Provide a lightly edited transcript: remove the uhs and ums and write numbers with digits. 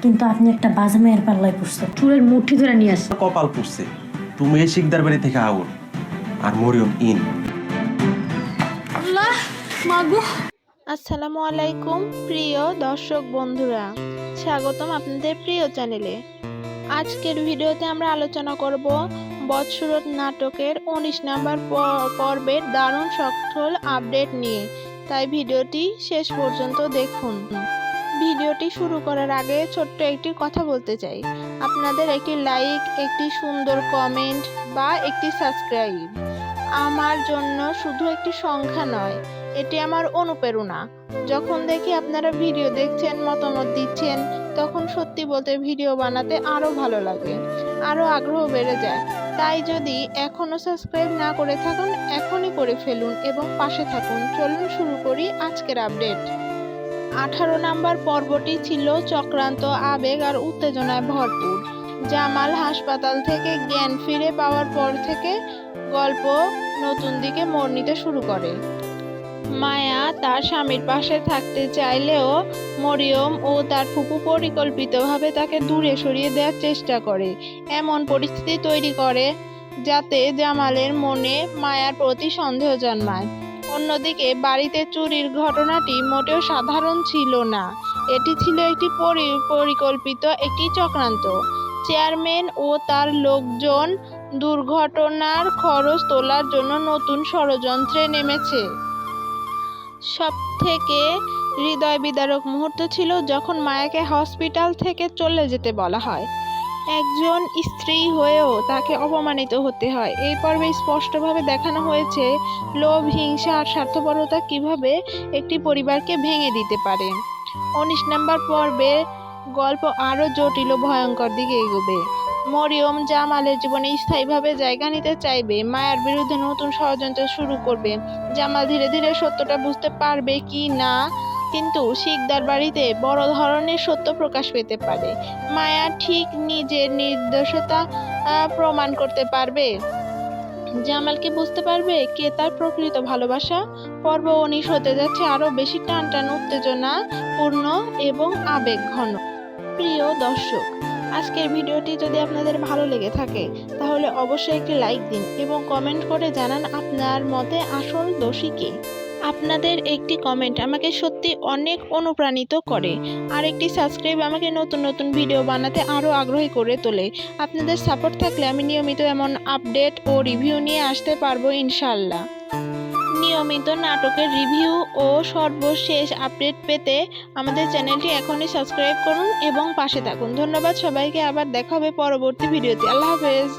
কিন্তু আপনি একটা বাজে মেয়ের পাল্লায় পড়ছেন। চুলের মুঠি ধরে নিয়ে আসছে। কপাল পুষছে তুমি এই শিকদার বাড়ি থেকে আউট আর মরিয়ম ইন। আল্লাহ মাগো। আসসালামু আলাইকুম প্রিয় দর্শক বন্ধুরা, স্বাগতম আপনাদের প্রিয় চ্যানেলে। আজকের ভিডিওতে আমরা আলোচনা করব বৎসরত নাটকের 19 নম্বর পর্বের দারুণ সফল আপডেট নিয়ে, তাই ভিডিওটি শেষ পর্যন্ত দেখুন। ভিডিওটি শুরু করার আগে ছোট্ট একটি কথা বলতে চাই। আপনাদের একটি লাইক, একটি সুন্দর কমেন্ট বা একটি সাবস্ক্রাইব আমার জন্য শুধু একটি সংখ্যা নয়, এটি আমার অনুপ্রেরণা। যখন দেখি আপনারা ভিডিও দেখছেন, মতামত দিচ্ছেন, তখন সত্যি বলতে ভিডিও বানাতে আরও ভালো লাগে, আরও আগ্রহ বেড়ে যায়। তাই যদি এখনও সাবস্ক্রাইব না করে থাকুন, এখনই করে ফেলুন এবং পাশে থাকুন। চলুন শুরু করি আজকের আপডেট। 18 নম্বর পর্বটি ছিল চক্রান্ত, আবেগ আর উত্তেজনায় ভরপুর। জামাল হাসপাতাল থেকে জ্ঞান ফিরে পাওয়ার পর থেকে গল্প নতুন দিকে মোড় নিতে শুরু করে। মায়া তার স্বামীর পাশে থাকতে চাইলেও মরিয়ম ও তার ফুপু পরিকল্পিতভাবে তাকে দূরে সরিয়ে দেওয়ার চেষ্টা করে, এমন পরিস্থিতি তৈরি করে যাতে জামালের মনে মায়ার প্রতি সন্দেহ জন্মায়। অন্যদিকে বাড়িতে চুরির ঘটনাটি মোটেও সাধারণ ছিল না, এটি ছিল একটি পরিকল্পিত একটি চক্রান্ত। চেয়ারম্যান ও তার লোকজন দুর্ঘটনার খরচ তোলার জন্য নতুন ষড়যন্ত্রে নেমেছে। সবথেকে হৃদয় বিদারক মুহূর্ত ছিল যখন মায়াকে হসপিটাল থেকে চলে যেতে বলা হয়। একজন স্ত্রী হয়েও তাকে অপমানিত হতে হয়। এই পর্বে স্পষ্টভাবে দেখানো হয়েছে লোভ, হিংসা আর স্বার্থপরতা কিভাবে একটি পরিবারকে ভেঙে দিতে পারে। 19 নম্বর পর্বে গল্প আরও জটিল ও ভয়ঙ্কর দিকে এগোবে। মরিয়ম জামালের জীবনে স্থায়ীভাবে জায়গা নিতে চাইবে, মায়ার বিরুদ্ধে নতুন ষড়যন্ত্র শুরু করবে। জামাল ধীরে ধীরে সত্যটা বুঝতে পারবে কি না, কিন্তু শিকদার বাড়িতে বড় ধরনের সত্য প্রকাশ পেতে পারে। মায়া ঠিক নিজের নির্দোষতা প্রমাণ করতে পারবে। জামালকে বুঝতে পারবে কে তার প্রকৃত ভালোবাসা। পর্ব 19 হতে যাচ্ছে আরো বেশি টানটান, উত্তেজনা পূর্ণ এবং আবেগ ঘন। প্রিয় দর্শক, আজকের ভিডিওটি যদি আপনাদের ভালো লেগে থাকে তাহলে অবশ্যই একটি লাইক দিন এবং কমেন্ট করে জানান আপনার মতে আসল দোষী কে। আপনাদের একটি কমেন্ট আমাকে সত্যি অনেক অনুপ্রাণিত করে, আর একটি সাবস্ক্রাইব আমাকে নতুন নতুন ভিডিও বানাতে আরও আগ্রহী করে তোলে। আপনাদের সাপোর্ট থাকলে আমি নিয়মিত এমন আপডেট ও রিভিউ নিয়ে আসতে পারবো ইনশাল্লাহ। নিয়মিত নাটকের রিভিউ ও সর্বশেষ আপডেট পেতে আমাদের চ্যানেলটি এখনই সাবস্ক্রাইব করুন এবং পাশে থাকুন। ধন্যবাদ সবাইকে, আবার দেখা হবে পরবর্তী ভিডিওতে। আল্লাহ হাফেজ।